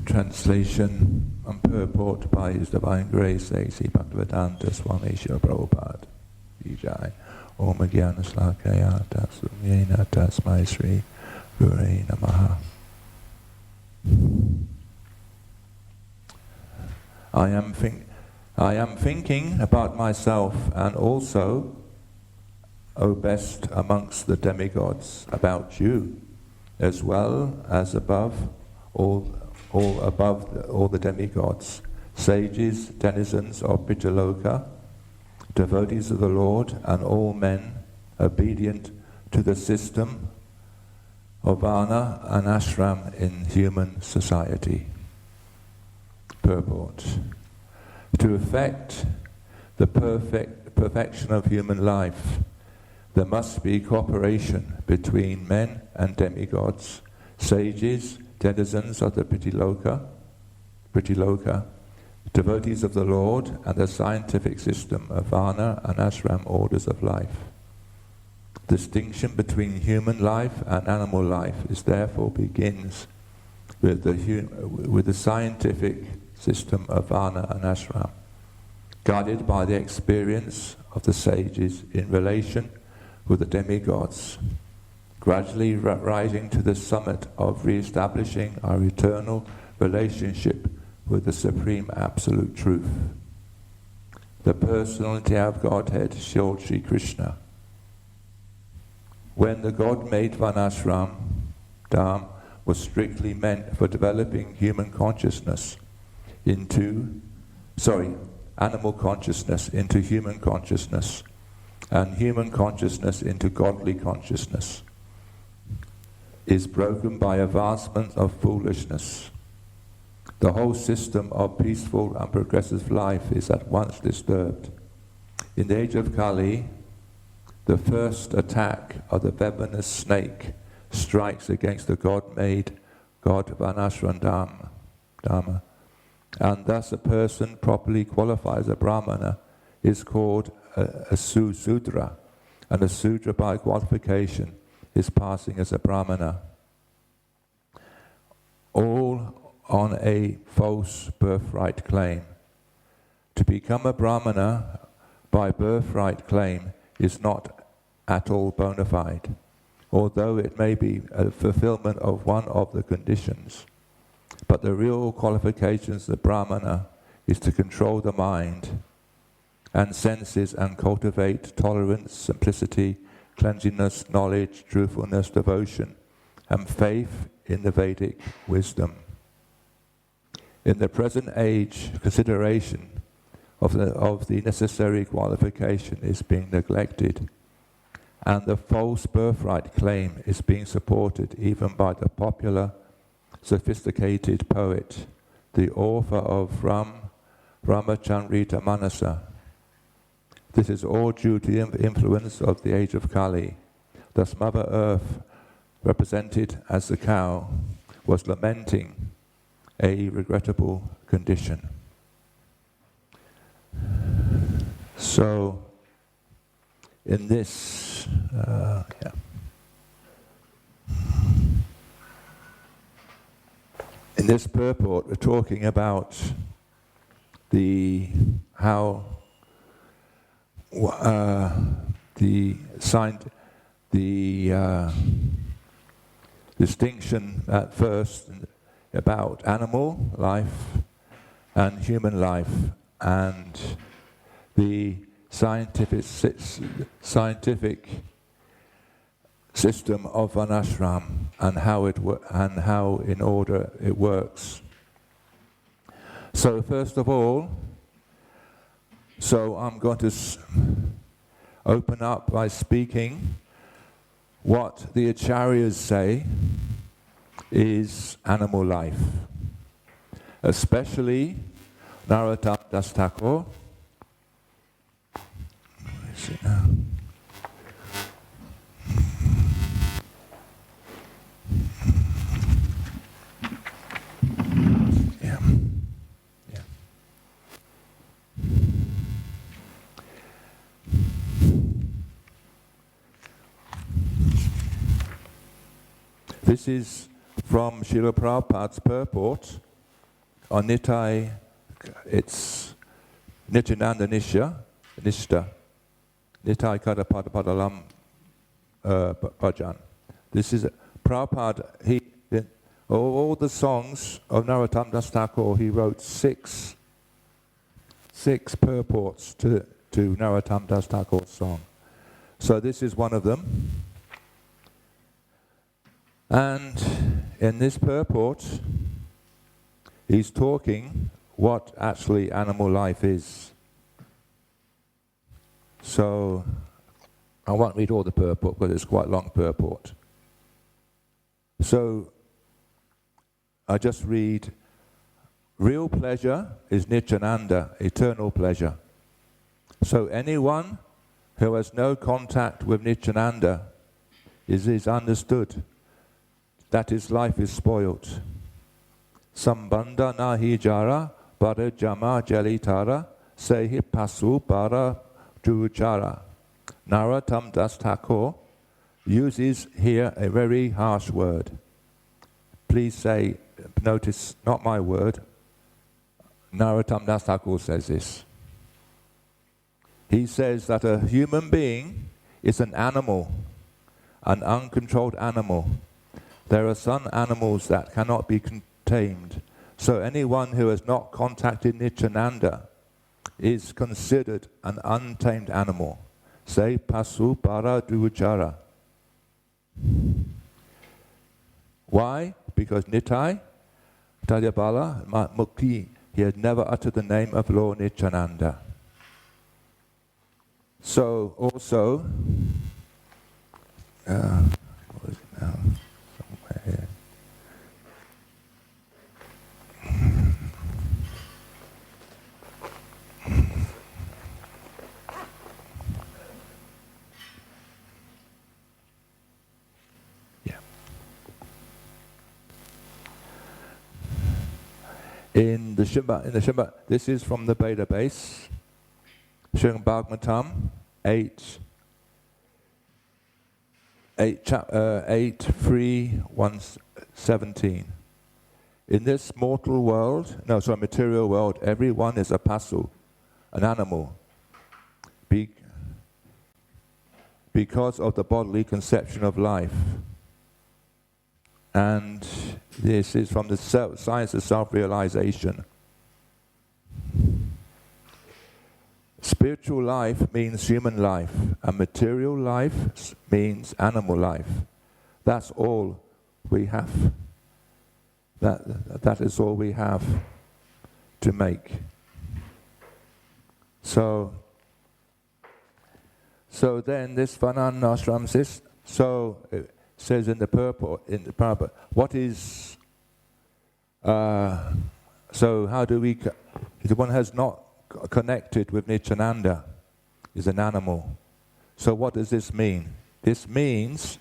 Translation and purport by His Divine Grace A.C. Bhaktivedanta Swami Srila Prabhupada. Vijay. Om Jnana Slakaya Tasumyena Tasmai Sri Gurei Namaha. I am thinking about myself and also, O best amongst the demigods, about you, as well as above all the demigods, sages, denizens of Pitaloka, devotees of the Lord, and all men obedient to the system of Varna and Ashram in human society. Purport. To effect the perfection of human life, there must be cooperation between men and demigods, sages, denizens of the Pitaloka, devotees of the Lord, and the scientific system of Varna and Ashram orders of life. Distinction between human life and animal life is therefore begins with the scientific system of Varna and Ashram, guided by the experience of the sages in relation with the demigods, gradually rising to the summit of re-establishing our eternal relationship with the Supreme Absolute Truth, the personality of Godhead, Lord Sri Krishna. When the God-made Varnashram Dham was strictly meant for developing animal consciousness into human consciousness, and human consciousness into godly consciousness, is broken by advancement of foolishness. The whole system of peaceful and progressive life is at once disturbed. In the age of Kali, the first attack of the venomous snake strikes against the God-made God Varnashram Dharma, and thus a person properly qualified as a Brahmana is called a Sudra, and a Sudra by qualification is passing as a Brahmana. All on a false birthright claim. To become a Brahmana by birthright claim is not at all bona fide, although it may be a fulfillment of one of the conditions. But the real qualifications of the Brahmana is to control the mind and senses and cultivate tolerance, simplicity, cleanliness, knowledge, truthfulness, devotion, and faith in the Vedic wisdom. In the present age, consideration of the necessary qualification is being neglected, and the false birthright claim is being supported even by the popular, sophisticated poet, the author of Ramachandrita Manasa. This is all due to the influence of the age of Kali. Thus Mother Earth, represented as the cow, was lamenting a regrettable condition. So, in this, in this purport, we're talking about the distinction at first about animal life and human life, and the scientific system of Varnashram and how in order it works. So first of all, I'm going to open up by speaking what the Acharyas say is animal life, especially Narottam Das Thakur. This is from Srila Prabhupada's purport On Nitai, it's Nityananda Nishta. Nitai Kada Pada Padalam Bhajan. This is Prabhupada, all the songs of Narottam Das Thakur, he wrote six purports to Narottam Das Thakur's song. So this is one of them. And in this purport, he's talking what actually animal life is. So I won't read all the purport because it's quite a long purport. So I just read, real pleasure is Nityananda, eternal pleasure. So anyone who has no contact with Nityananda is understood that his life is spoilt. Sambandha nahi jara, bara jama jalitara, sehi pasu bara dujara. Narottam Das Thakur uses here a very harsh word. Please say, notice, not my word. Narottam Das Thakur says this. He says that a human being is an animal, an uncontrolled animal. There are some animals that cannot be tamed. So anyone who has not contacted Nityananda is considered an untamed animal. Say pasu para dujara. Why? Because Nitai, Dayal Baladev, Mukti, he had never uttered the name of Lord Nityananda. So also, what is it now? Somewhere here. In the Srimad, this is from the database, Srimad Bhagavatam 8.3.117. In this mortal world, material world, everyone is a pasu, an animal, because of the bodily conception of life. And this is from the science of self-realization. Spiritual life means human life, and material life means animal life. That's all we have. That is all we have to make. So then this Vanan Ashram says, says in the purport, what is, so how do we, if one has not connected with Nityananda, is an animal. So what does this mean? This means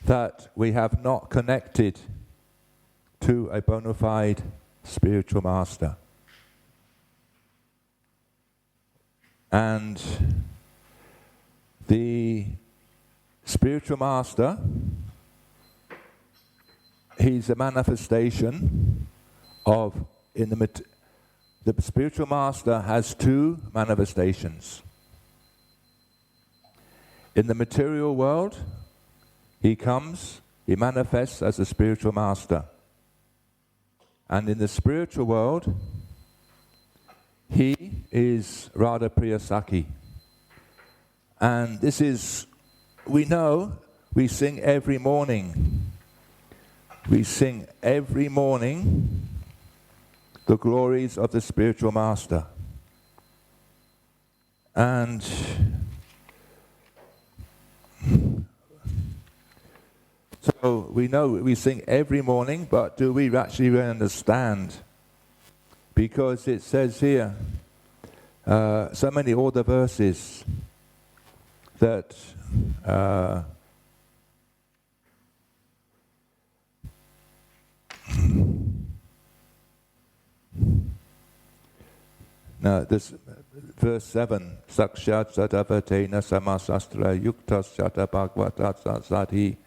that we have not connected to a bona fide spiritual master. And the spiritual master, he's a manifestation of, the spiritual master has two manifestations. In the material world, he manifests as a spiritual master. And in the spiritual world, he is Radha Priya Sakhi. And this is, we know, we sing every morning. We sing every morning the glories of the spiritual master. And so we know we sing every morning, but do we actually really understand? Because it says here, so many other verses, that now this verse 7, Sakshat Sadavatena Samasastra Yuktas Shata Bhagavatat Sadhi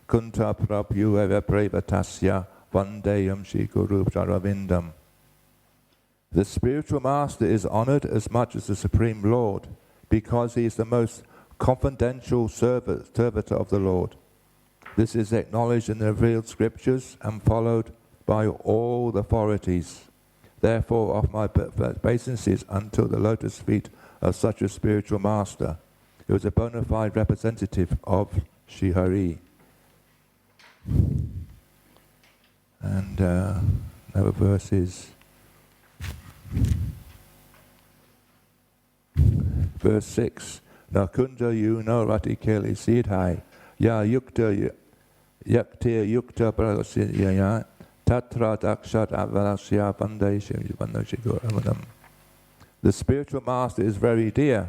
Kunta Prabhu Eva Prevatasya Vandeyam Shri Guru Charavindam. The spiritual master is honored as much as the Supreme Lord because he is the most confidential servitor of the Lord. This is acknowledged in the revealed scriptures and followed by all the authorities. Therefore, offer my obeisances until the lotus feet of such a spiritual master, who is a bona fide representative of Sri Hari. And another verse is verse 6. Nakunda yu no rati keli sidhai ya yukta yaktir yukta brahasiya tatra dakshat avalasya vandeshim. The spiritual master is very dear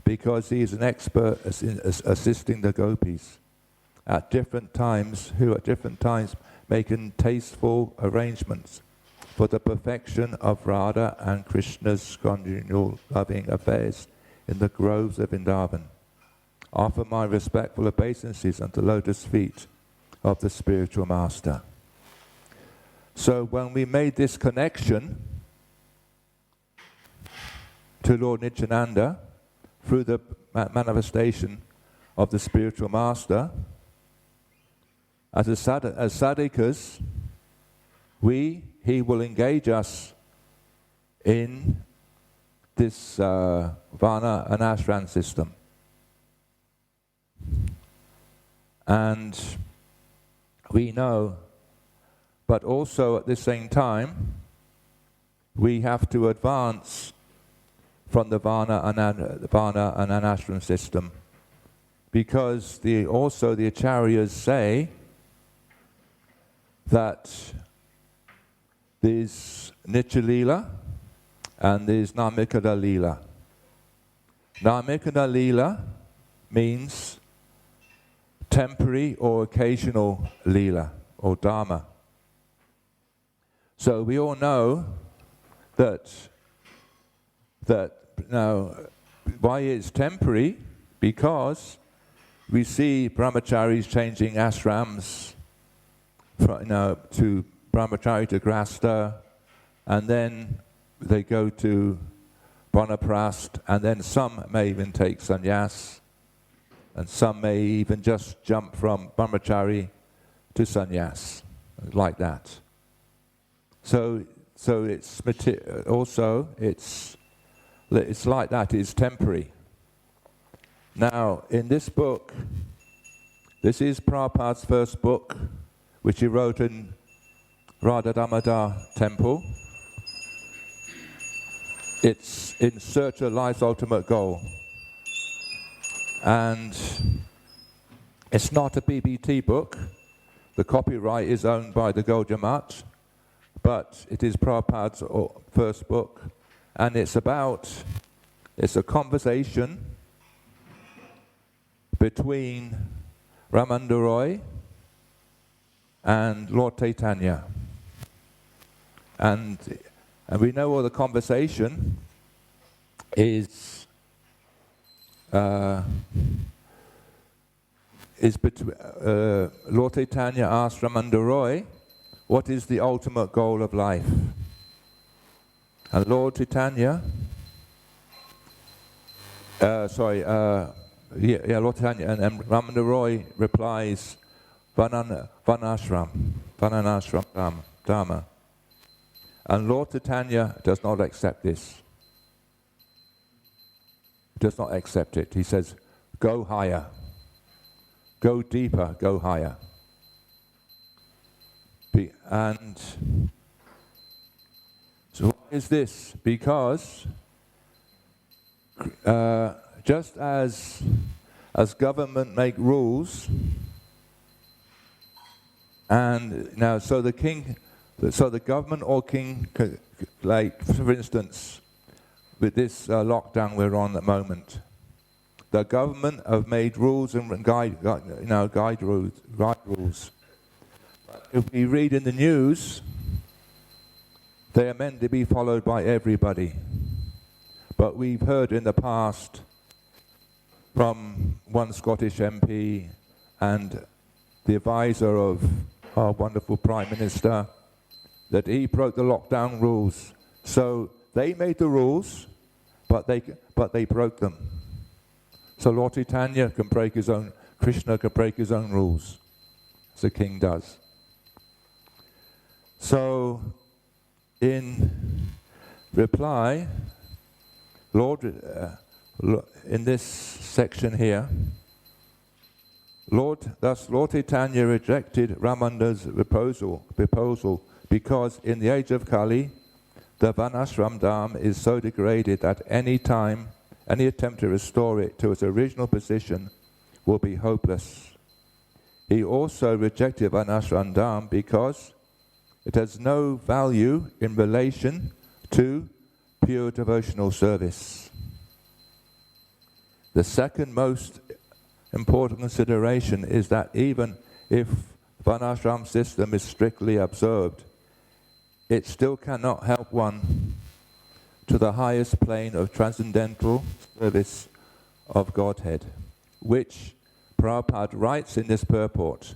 because he is an expert in assisting the gopis at different times, who at different times making tasteful arrangements for the perfection of Radha and Krishna's conjugal loving affairs in the groves of Vrindavan. Offer my respectful obeisances unto the lotus feet of the spiritual master. So when we made this connection to Lord Nityananda through the manifestation of the spiritual master, as sadhakas, he will engage us in this Varna and Ashram system. And we know, but also at the same time, we have to advance from the Varna and Ashram system, because also the Acharyas say that there's Nitya Leela and there's Namikada Leela. Namikada Leela means temporary or occasional Leela or Dharma. So we all know that now why it's temporary, because we see brahmacharis changing ashrams to brahmachari to grasta, and then they go to vanaprast, and then some may even take sannyas, and some may even just jump from brahmachari to sannyas, like that. So it's also it's like that. It's temporary. Now, in this book, this is Prabhupada's first book, which he wrote in Radha Damodar Temple. It's in search of life's ultimate goal. And it's not a BBT book. The copyright is owned by the Gaudiya Math, but it is Prabhupada's first book. And it's a conversation between Ramanda Roy and Lord Chaitanya. And we know all the conversation is between Lord Chaitanya asked Ramanda Roy, what is the ultimate goal of life? And Lord Chaitanya, Lord Chaitanya and Ramanda Roy replies, Vanashram Dharma. And Lord Chaitanya does not accept this. Does not accept it. He says, go higher. Go deeper, go higher. And so why is this? Because just as government make rules, and now so the government or king, like for instance, with this lockdown we're on at the moment, the government have made rules and guide rules. If we read in the news, they are meant to be followed by everybody. But we've heard in the past from one Scottish MP and the advisor of our wonderful Prime Minister, that he broke the lockdown rules. So they made the rules, but they broke them. So Lord Chaitanya can break his own, Krishna can break his own rules, as the king does. So in reply, in this section here, thus Lord Chaitanya rejected Ramananda's proposal because in the age of Kali, the Varnashram Dham is so degraded that any attempt to restore it to its original position will be hopeless. He also rejected Varnashram Dham because it has no value in relation to pure devotional service. The second most important consideration is that even if Varnashram system is strictly observed, it still cannot help one to the highest plane of transcendental service of Godhead, which Prabhupada writes in this purport.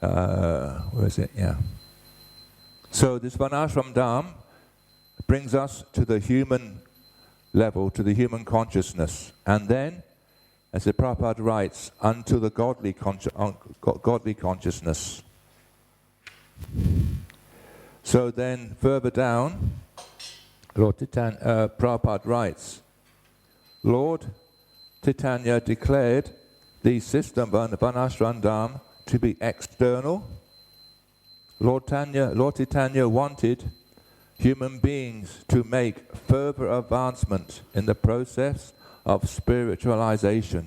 Where is it? Yeah. So this Varnashram Dham brings us to the human level, to the human consciousness, and then, as the Prabhupada writes, unto the godly consciousness. So then, further down, Prabhupada writes, Lord Chaitanya declared the system of Varnashram Dham to be external. Lord Chaitanya wanted human beings to make further advancement in the process of spiritualization.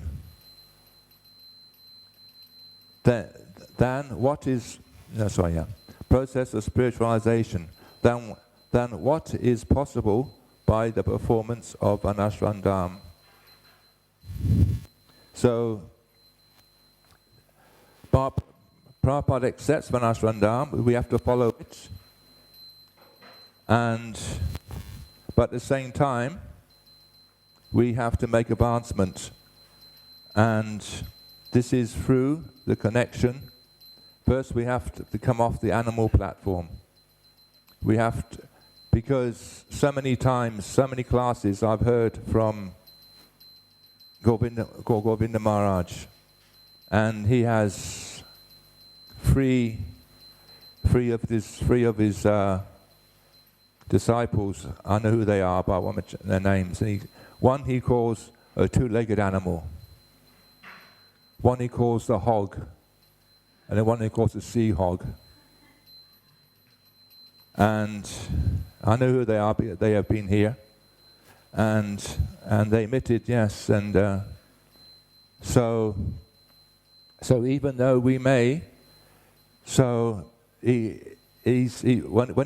Process of spiritualization than what is possible by the performance of Varnashram Dham. So, Prabhupada accepts Varnashram Dham, we have to follow it, but at the same time, we have to make advancement, and this is through the connection. First, we have to come off the animal platform. We have to, because so many times, so many classes I've heard from Govinda Maharaj, and he has three of his disciples. I know who they are, but I won't mention their names. And one he calls a two-legged animal. One he calls the hog, and then one he calls the sea hog. And I know who they are, but they have been here. And they admitted, yes, and so even though we may, when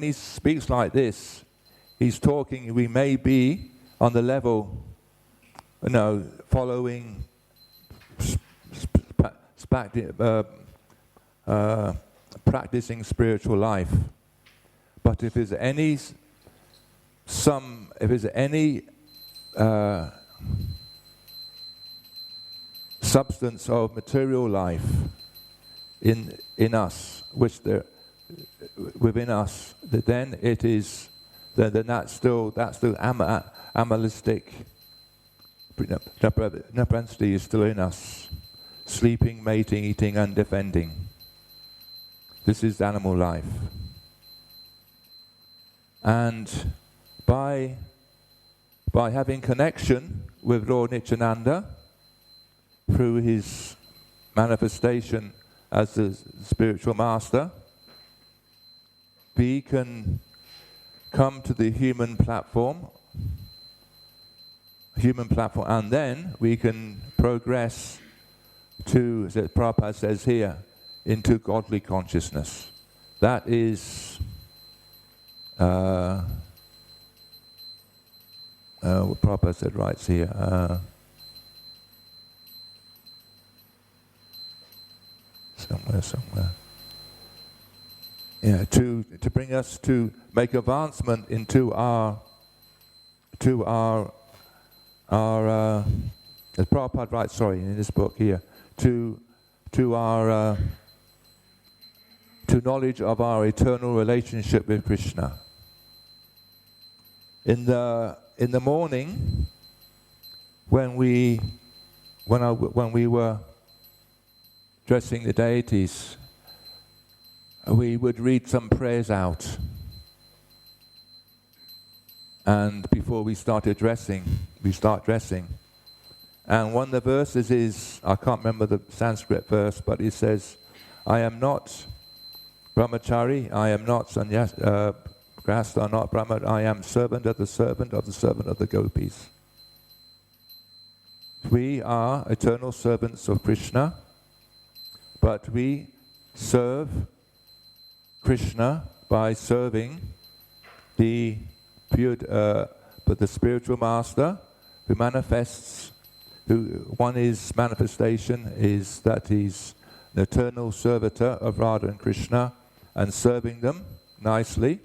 he speaks like this, he's talking, we may be on the level, following, practicing spiritual life. But if there's any substance of material life in us, which there within us, then it is then that's still animalistic. Propensity is still in us, sleeping, mating, eating, and defending. This is animal life, and by having connection with Lord Nityananda through his manifestation as the spiritual master, we can come to the human platform, and then we can progress to, as Prabhupada says here, into godly consciousness. That is what Prabhupada said writes here. Somewhere. Yeah, to bring us to make advancement into our as Prabhupada writes, in this book here, to our to knowledge of our eternal relationship with Krishna. In the morning, when we were dressing the deities, we would read some prayers out. And before we start dressing. And one of the verses is, I can't remember the Sanskrit verse, but it says, I am not brahmachari, I am not grahastha, not brahma, I am servant of the servant of the servant of the gopis. We are eternal servants of Krishna, but we serve Krishna by serving the spiritual master who manifests. His manifestation is that he's an eternal servitor of Radha and Krishna and serving them nicely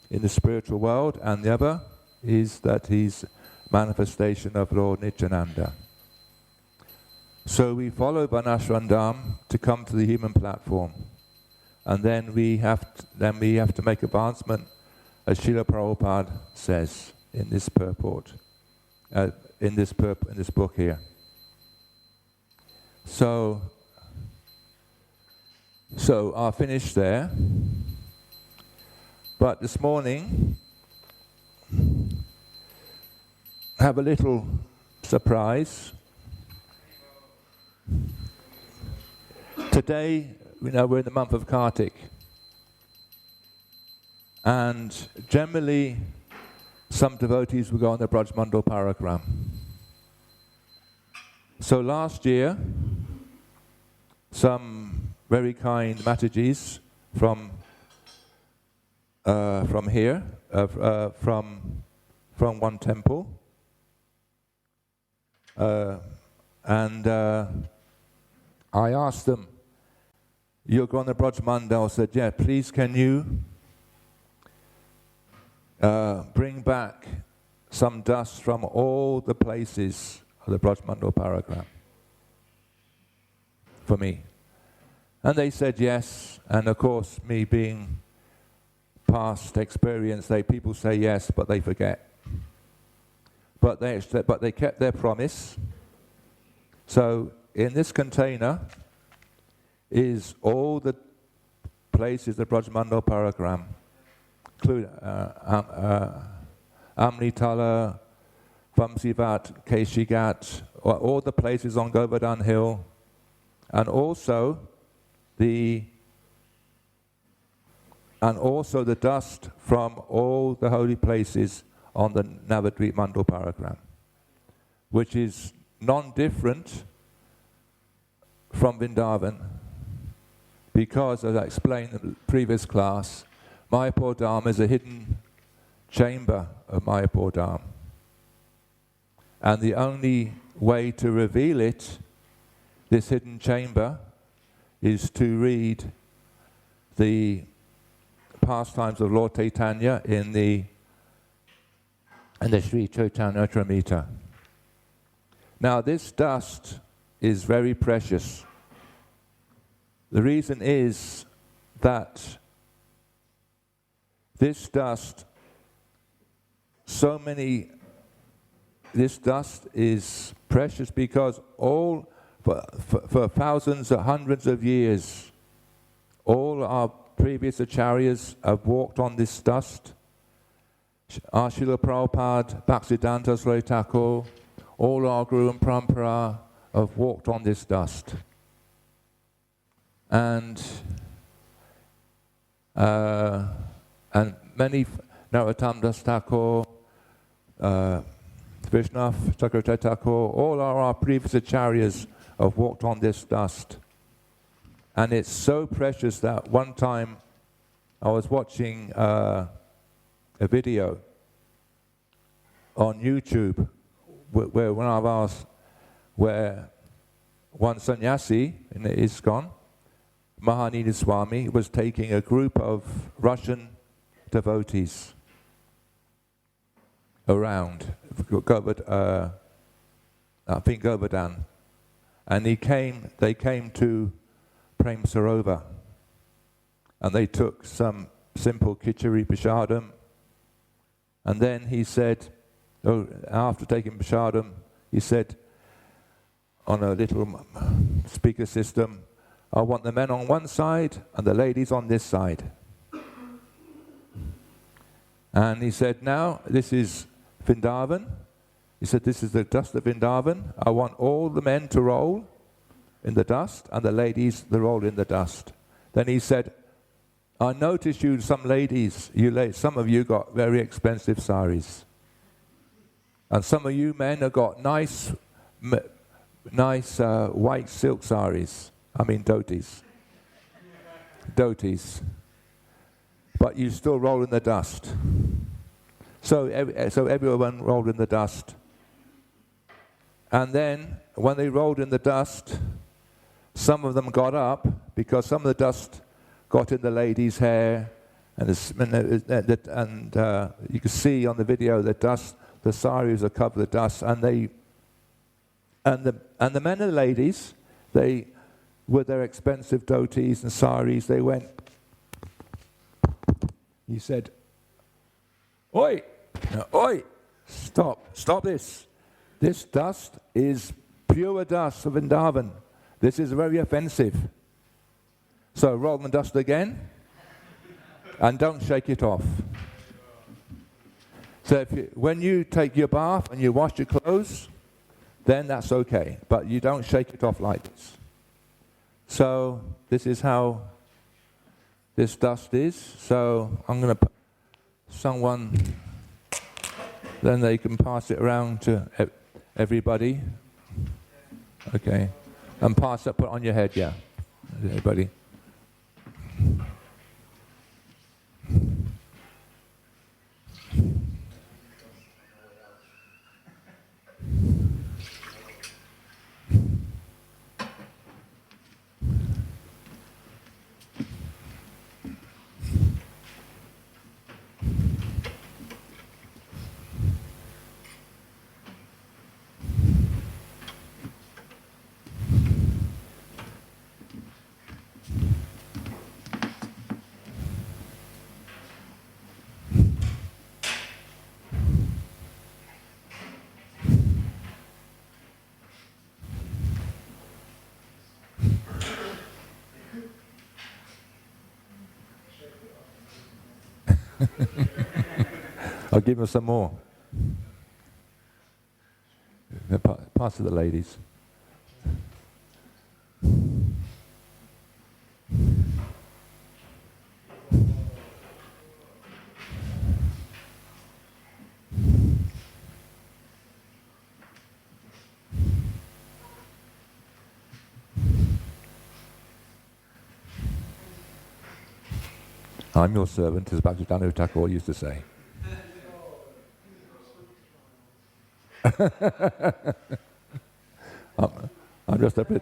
in the spiritual world, and the other is that he's manifestation of Lord Nityananda. So we follow Varnashrandam to come to the human platform, and then we have to make advancement, as Srila Prabhupada says in this purport. In this book here. So I'll finish there. But this morning, I have a little surprise. Today, we're in the month of Kartik. And generally, some devotees will go on the Braj Mandal Paragram. So last year, some very kind Matajis from here, from one temple, and I asked them, "You're going to Braj Mandal?" Said, "Yeah, please can you bring back some dust from all the places of the Braj Mandal Paragram for me?" And they said yes, and of course, me being past experience, people say yes, but they forget. But they kept their promise. So in this container is all the places of Braj Mandal Paragram, include Amritala, Vamsivat, Keshigat, all the places on Govardhan Hill, and also the dust from all the holy places on the Navadvip Mandal Paragram, which is non-different from Vrindavan, because, as I explained in the previous class, Mayapur Dham is a hidden chamber of Mayapur Dham. And the only way to reveal it, this hidden chamber, is to read the pastimes of Lord Chaitanya in the Sri Chaitanya Charitamrita. Now this dust is very precious. The reason is that this dust is precious because for thousands or hundreds of years, all our previous acharyas have walked on this dust. Our Srila Prabhupada, Bhaktisiddhanta Saraswati Thakur, all our Guru and Parampara have walked on this dust. And many, Narottam Das Thakur, Vishnav Chakravarti Thakur, all our previous acharyas have walked on this dust. And it's so precious that one time I was watching a video on YouTube where one sannyasi in the ISKCON, Mahanini Swami, was taking a group of Russian devotees around, I think Govardhan, and they came to Prem Sarovar. and they took some simple Khichari Prashadam, and then he said, after taking Prashadam, he said on a little speaker system, I want the men on one side and the ladies on this side. And he said, now this is Vrindavan. He said, this is the dust of Vrindavan. I want all the men to roll in the dust and the ladies to roll in the dust. Then he said, I noticed you, some ladies, some of you got very expensive saris. And some of you men have got nice white silk saris. I mean dhotis. Dhotis. But you still roll in the dust. So everyone rolled in the dust. And then, when they rolled in the dust, some of them got up, because some of the dust got in the ladies' hair, and you can see on the video the saris are covered with dust, and the men and the ladies, they, with their expensive dhotis and saris, they went. He said, "Oi, oi, stop this! This dust is pure dust of Vrindavan. This is very offensive. So roll the dust again, and don't shake it off." So when you take your bath and you wash your clothes, then that's okay. But you don't shake it off like this. So this is how this dust is. So I'm going to put someone, then they can pass it around to everybody. Okay. And pass it, put it on your head, yeah. Everybody. I'll give them some more. Pass to the ladies. I'm your servant, as Bhaktivinoda Thakur used to say. I'm just a bit...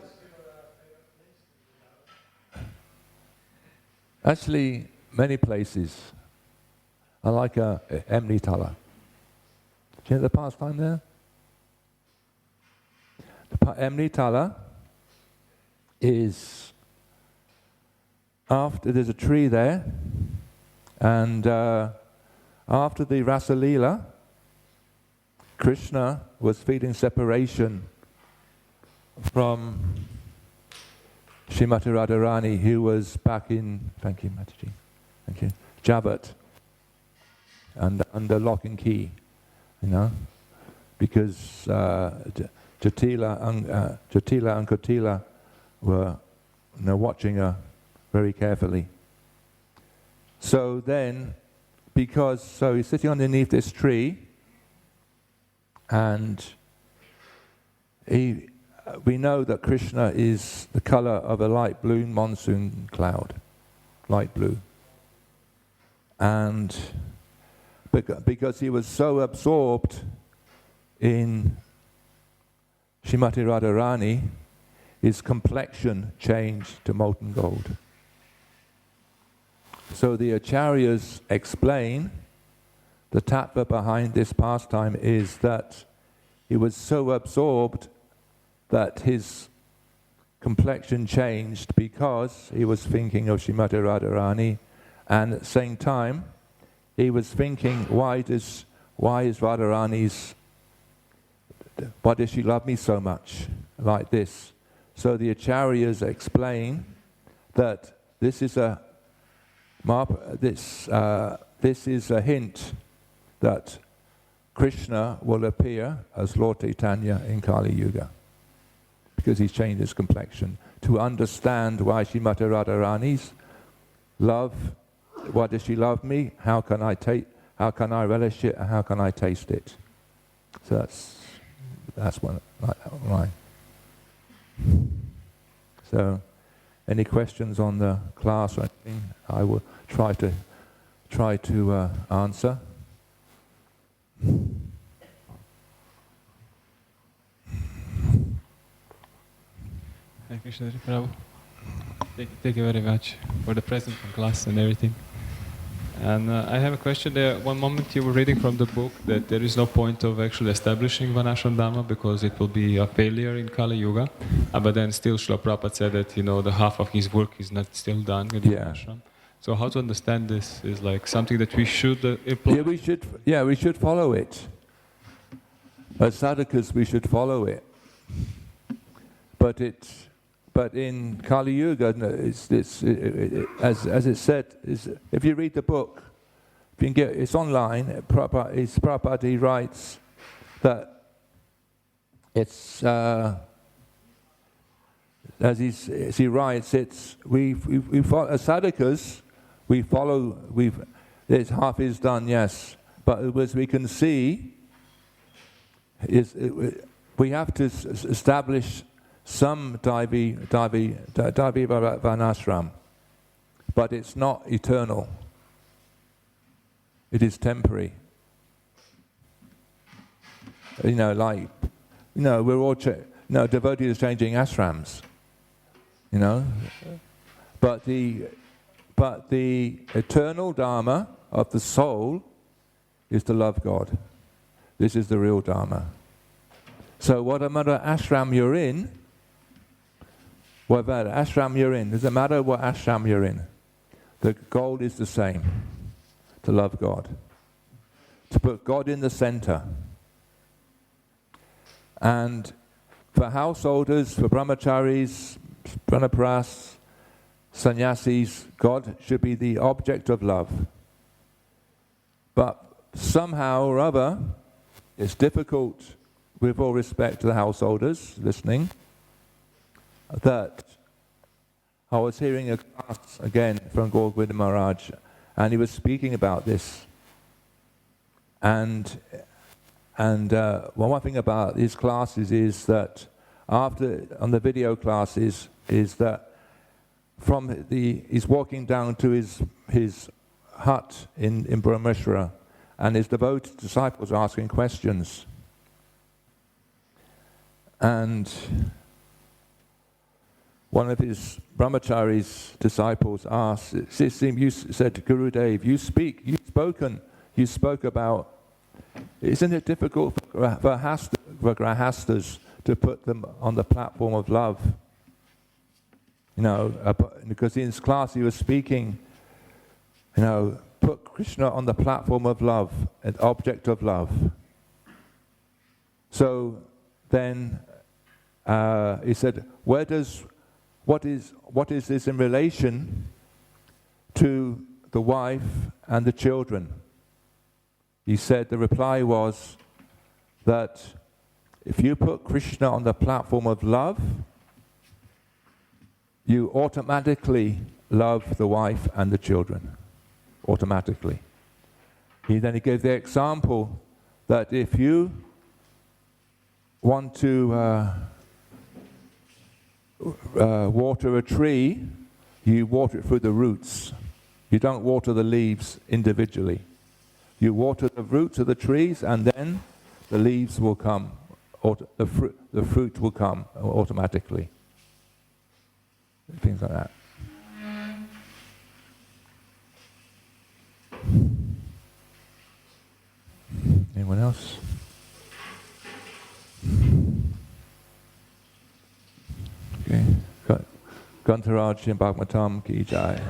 Actually, many places. I like Emnitala. Do you know the pastime there? Emnitala is... there's a tree there, and after the Rasa Leela, Krishna was feeling separation from Srimati Radharani, who was back in, thank you Mataji, thank you, Javat, and under lock and key, because Jatila and Kotila were watching her very carefully. So then, so he's sitting underneath this tree, and we know that Krishna is the color of a light blue monsoon cloud, light blue. And because he was so absorbed in Srimati Radharani, his complexion changed to molten gold. So the Acharyas explain the tattva behind this pastime is that he was so absorbed that his complexion changed because he was thinking of Srimati Radharani, and at the same time he was thinking, why does Radharani's, why does she love me so much like this? So the acharyas explain that this is a hint that Krishna will appear as Lord Chaitanya in Kali Yuga, because he's changed his complexion. To understand why Srimati Radharani's love, why does she love me? How can I relish it? And how can I taste it? So that's one like that line. So, any questions on the class or anything? I will try to answer. Thank you, Shri Prabhu. Thank you very much for the present and class and everything. And I have a question there. One moment you were reading from the book that there is no point of actually establishing Varnashram Dharma because it will be a failure in Kali Yuga. But then still Srila Prabhupada said that, the half of his work is not still done with Varnashram. So how to understand this is like something that we should implement? We should follow it. As sadhakas, we should follow it. But in Kali Yuga, as it said, if you read the book, if you can it's online. Prabhupada, he writes that it's as he writes, it's we follow, as sadhakas, we follow. It's half is done, yes, but as we can see, we have to establish some Daivi Varnashram, but it's not eternal. It is temporary. We're all devotees changing ashrams. But the eternal dharma of the soul is to love God. This is the real dharma. So whatever ashram you're in, doesn't matter what ashram you're in, the goal is the same, to love God, to put God in the center. And for householders, for brahmacharis, pranaparas, sannyasis, God should be the object of love. But somehow or other, it's difficult, with all respect to the householders listening, that I was hearing a class again from Gaur Govinda Maharaj, and he was speaking about this. And one thing about his classes is that on the video classes is that he's walking down to his hut in Brahmeshwara, and his devoted disciples are asking questions. And one of his brahmachari's disciples asked, you said to Gurudev, you spoke about, isn't it difficult for grahastas to put them on the platform of love? Because in his class he was speaking, put Krishna on the platform of love, an object of love. So then he said, what is this in relation to the wife and the children? He said the reply was that if you put Krishna on the platform of love, you automatically love the wife and the children. Automatically. He gave the example that if you want to water a tree, you water it through the roots. You don't water the leaves individually. You water the roots of the trees, and then the leaves will come, or the fruit will come automatically. Things like that. Anyone else? Okay. Grantaraj Bhagavatam ki jai.